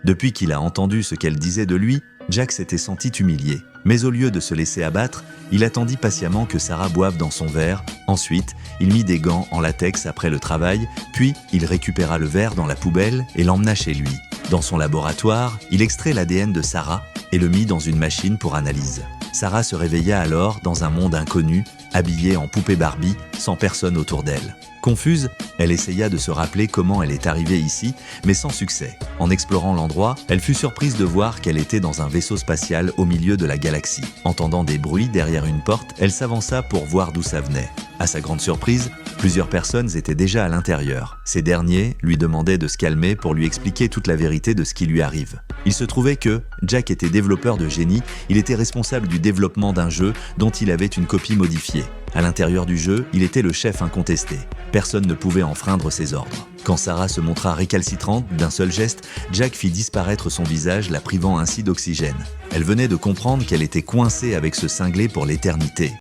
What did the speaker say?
Depuis qu'il a entendu ce qu'elle disait de lui, Jack s'était senti humilié. Mais au lieu de se laisser abattre, il attendit patiemment que Sarah boive dans son verre. Ensuite, il mit des gants en latex après le travail, puis il récupéra le verre dans la poubelle et l'emmena chez lui. Dans son laboratoire, il extrait l'ADN de Sarah et le mit dans une machine pour analyse. Sarah se réveilla alors dans un monde inconnu, habillée en poupée Barbie, sans personne autour d'elle. Confuse, elle essaya de se rappeler comment elle est arrivée ici, mais sans succès. En explorant l'endroit, elle fut surprise de voir qu'elle était dans un vaisseau spatial au milieu de la galaxie. Entendant des bruits derrière une porte, elle s'avança pour voir d'où ça venait. À sa grande surprise, plusieurs personnes étaient déjà à l'intérieur. Ces derniers lui demandaient de se calmer pour lui expliquer toute la vérité de ce qui lui arrive. Il se trouvait que Jack était développeur de génie, il était responsable du développement d'un jeu dont il avait une copie modifiée. À l'intérieur du jeu, il était le chef incontesté. Personne ne pouvait enfreindre ses ordres. Quand Sarah se montra récalcitrante d'un seul geste, Jack fit disparaître son visage, la privant ainsi d'oxygène. Elle venait de comprendre qu'elle était coincée avec ce cinglé pour l'éternité.